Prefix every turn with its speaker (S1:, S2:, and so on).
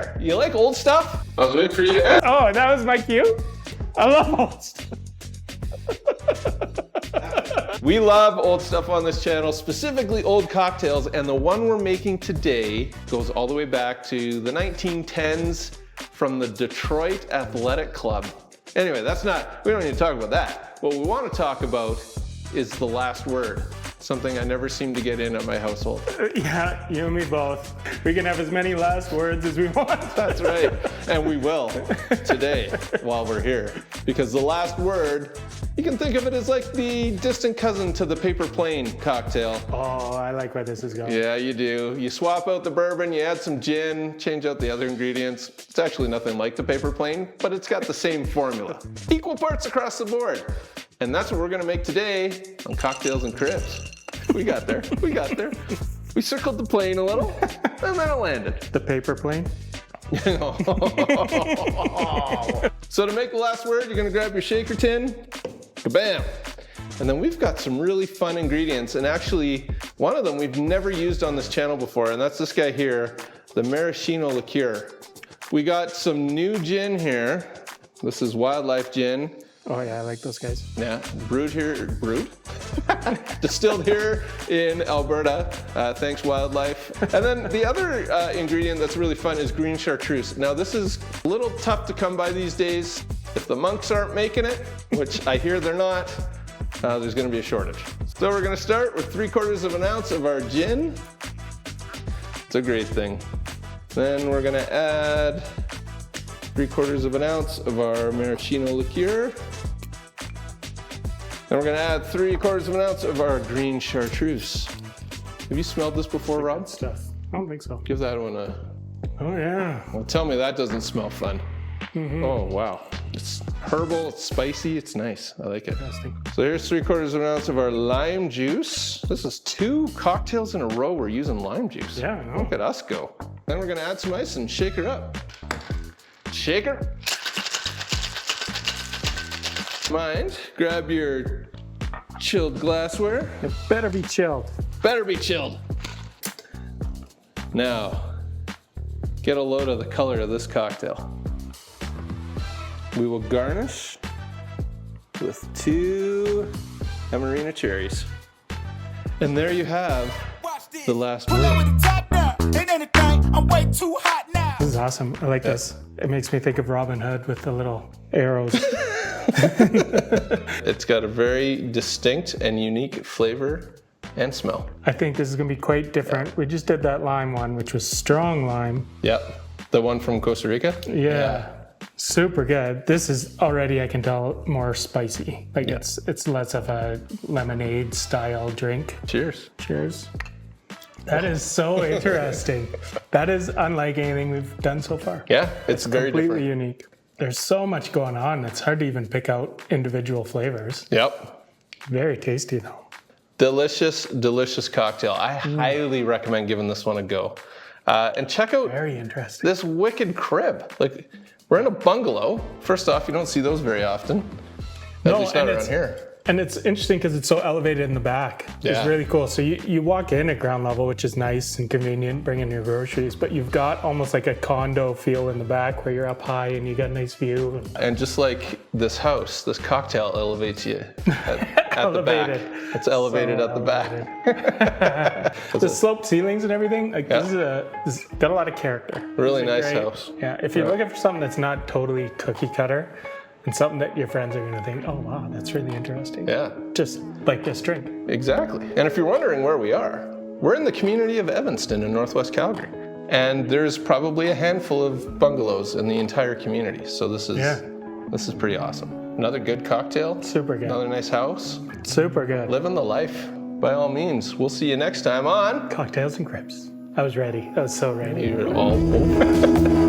S1: there. You like old stuff? I was waiting for you to.
S2: Oh, that was my cue? I love old stuff.
S1: We love old stuff on this channel, specifically old cocktails, and the one we're making today goes all the way back to the 1910s from the Detroit Athletic Club. Anyway, we don't need to talk about that. What we want to talk about is the last word, something I never seem to get in at my household.
S2: Yeah, you and me both. We can have as many last words as we want.
S1: That's right, and we will today while we're here, because the last word, you can think of it as like the distant cousin to the paper plane cocktail.
S2: Oh, I like where this is going.
S1: Yeah, you do. You swap out the bourbon, you add some gin, change out the other ingredients. It's actually nothing like the paper plane, but it's got the same formula. Equal parts across the board. And that's what we're gonna make today on Cocktails and Cribs. We got there, we got there. We circled the plane a little, and then it landed.
S2: The paper plane?
S1: So to make the last word, you're gonna grab your shaker tin, kabam. And then we've got some really fun ingredients, and actually one of them we've never used on this channel before, and that's this guy here, the Maraschino Liqueur. We got some new gin here. This is Wildlife Gin.
S2: Oh yeah, I like those guys.
S1: Yeah, brewed? Distilled here in Alberta, thanks Wildlife. And then the other ingredient that's really fun is Green Chartreuse. Now this is a little tough to come by these days. If the monks aren't making it, which I hear they're not, there's gonna be a shortage. So we're gonna start with 3/4 of an ounce of our gin. It's a great thing. Then we're gonna add 3/4 of an ounce of our Maraschino Liqueur. Then we're gonna add 3/4 of an ounce of our Green Chartreuse. Have you smelled this before, Rob?
S2: Stuff. I don't think so.
S1: Give that one a...
S2: Oh yeah.
S1: Well, tell me that doesn't smell fun. Mm-hmm. Oh wow. It's herbal, it's spicy, it's nice. I like it.
S2: Interesting.
S1: So here's 3/4 of an ounce of our lime juice. This is 2 cocktails in a row we're using lime juice.
S2: Yeah, I know.
S1: Look at us go. Then we're gonna add some ice and shake her up. Shaker. Mind, grab your chilled glassware.
S2: It better be chilled.
S1: Better be chilled. Now, get a load of the color of this cocktail. We will garnish with 2 Amarena cherries. And there you have the last word.
S2: This is awesome. I like this. It makes me think of Robin Hood with the little arrows.
S1: It's got a very distinct and unique flavor and smell.
S2: I think this is going to be quite different. We just did that lime one, which was strong lime.
S1: Yep. The one from Costa Rica?
S2: Yeah. Super good. This is already, I can tell, more spicy. Like it's less of a lemonade style drink.
S1: Cheers.
S2: Cheers. That is so interesting. That is unlike anything we've done so far.
S1: Yeah, it's very
S2: completely
S1: different.
S2: unique. There's so much going on. It's hard to even pick out individual flavors.
S1: Yep.
S2: Very tasty though.
S1: Delicious, delicious cocktail. I highly recommend giving this one a go. And check out
S2: Very interesting.
S1: this wicked crib. Like, we're in a bungalow. First off, you don't see those very often. At least not around here.
S2: And it's interesting because it's so elevated in the back.
S1: Yeah.
S2: It's really cool. So you walk in at ground level, which is nice and convenient, bring in your groceries, but you've got almost like a condo feel in the back where you're up high and you got a nice view.
S1: And just like this house, this cocktail elevates you at the back. It's elevated at the back.
S2: The sloped ceilings and everything, like this is got a lot of character.
S1: Really nice house.
S2: Yeah, if you're looking for something that's not totally cookie cutter, and something that your friends are going to think, oh wow, that's really interesting.
S1: Yeah.
S2: Just like this drink.
S1: Exactly. And if you're wondering where we are, we're in the community of Evanston in Northwest Calgary. And there's probably a handful of bungalows in the entire community. So this is pretty awesome. Another good cocktail. Super good. Another nice house.
S2: Super good.
S1: Living the life, by all means. We'll see you next time on
S2: Cocktails and Cribs. I was ready. I was so ready.
S1: You're all over.